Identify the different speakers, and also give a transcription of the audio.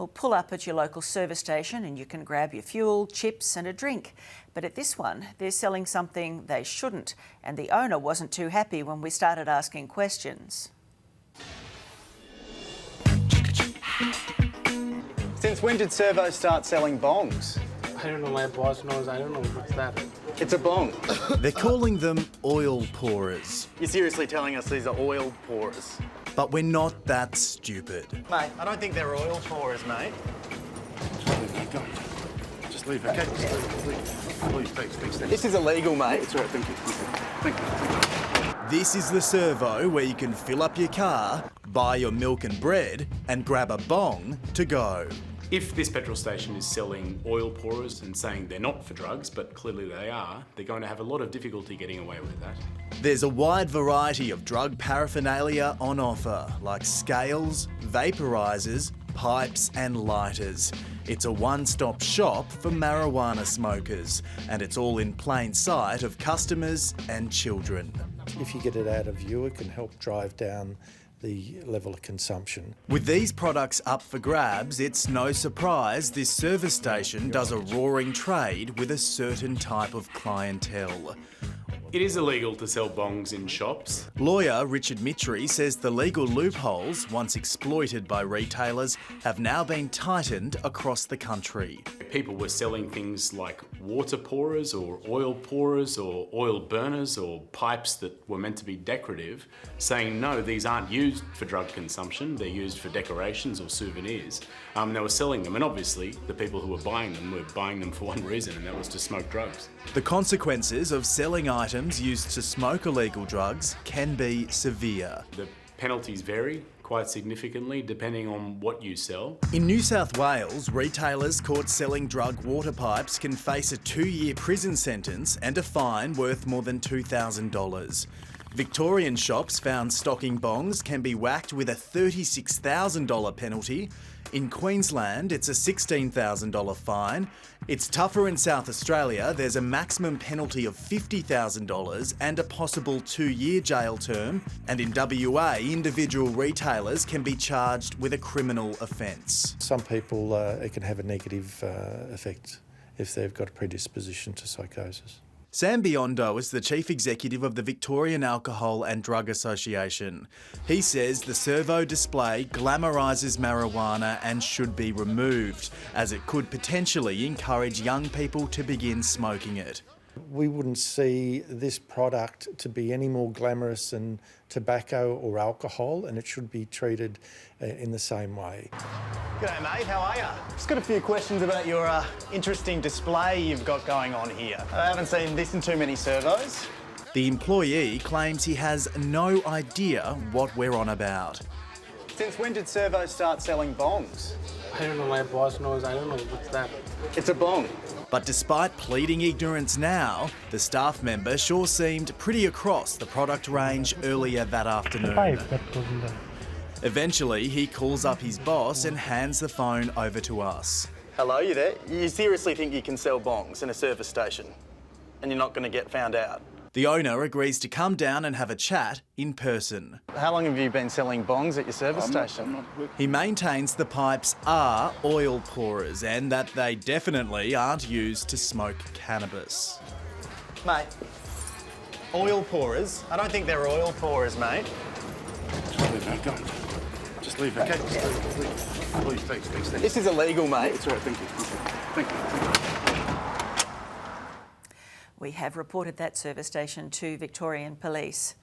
Speaker 1: Well, pull up at your local service station and you can grab your fuel, chips and a drink. But at this one, they're selling something they shouldn't, and the owner wasn't too happy when we started asking questions.
Speaker 2: Since when did Servo start selling bongs?
Speaker 3: I don't know, my boss knows, I don't know what's that.
Speaker 2: It's a bong.
Speaker 4: They're calling them oil pourers.
Speaker 2: You're seriously telling us these are oil pourers?
Speaker 4: But we're not that stupid.
Speaker 2: Mate, I don't think they're oil pourers, mate.
Speaker 5: Go. Just leave, okay? Just leave. Please, thanks.
Speaker 2: This is illegal, mate.
Speaker 5: It's all right, thank you.
Speaker 4: This is the servo where you can fill up your car, buy your milk and bread, and grab a bong to go.
Speaker 6: If this petrol station is selling oil pourers and saying they're not for drugs, but clearly they are, they're going to have a lot of difficulty getting away with that.
Speaker 4: There's a wide variety of drug paraphernalia on offer, like scales, vaporisers, pipes and lighters. It's a one-stop shop for marijuana smokers, and it's all in plain sight of customers and children.
Speaker 7: If you get it out of view, it can help drive down the level of consumption.
Speaker 4: With these products up for grabs, it's no surprise this service station does a roaring trade with a certain type of clientele.
Speaker 6: It is illegal to sell bongs in shops.
Speaker 4: Lawyer Richard Mitri says the legal loopholes, once exploited by retailers, have now been tightened across the country.
Speaker 6: People were selling things like water pourers or oil burners or pipes that were meant to be decorative, saying no, these aren't used for drug consumption, they're used for decorations or souvenirs. They were selling them, and obviously the people who were buying them for one reason, and that was to smoke drugs.
Speaker 4: The consequences of selling items used to smoke illegal drugs can be severe.
Speaker 6: The penalties vary quite significantly depending on what you sell.
Speaker 4: In New South Wales, retailers caught selling drug water pipes can face a 2-year prison sentence and a fine worth more than $2,000. Victorian shops found stocking bongs can be whacked with a $36,000 penalty. In Queensland, it's a $16,000 fine. It's tougher in South Australia. There's a maximum penalty of $50,000 and a possible 2-year jail term. And in WA, individual retailers can be charged with a criminal offence.
Speaker 7: Some people, it can have a negative effect if they've got a predisposition to psychosis.
Speaker 4: Sam Biondo is the Chief Executive of the Victorian Alcohol and Drug Association. He says the servo display glamorises marijuana and should be removed, as it could potentially encourage young people to begin smoking it.
Speaker 7: We wouldn't see this product to be any more glamorous than tobacco or alcohol, and it should be treated in the same way.
Speaker 2: G'day, mate. How are you? Just got a few questions about your interesting display you've got going on here. I haven't seen this in too many servos.
Speaker 4: The employee claims he has no idea what we're on about.
Speaker 2: Since when did Servo start selling bongs?
Speaker 3: I don't know, my boss knows, I don't know what's that.
Speaker 2: It's a bong.
Speaker 4: But despite pleading ignorance now, the staff member sure seemed pretty across the product range earlier that afternoon. Eventually, he calls up his boss and hands the phone over to us.
Speaker 2: Hello, you there? You seriously think you can sell bongs in a service station and you're not going to get found out?
Speaker 4: The owner agrees to come down and have a chat in person.
Speaker 2: How long have you been selling bongs at your service station?
Speaker 4: He maintains the pipes are oil pourers and that they definitely aren't used to smoke cannabis.
Speaker 2: Mate, oil pourers? I don't think they're oil pourers, mate.
Speaker 5: Go. Just leave, okay? Just leave. Please, thanks.
Speaker 2: This is illegal, mate.
Speaker 5: It's all right, thank you.
Speaker 1: We have reported that service station to Victorian Police.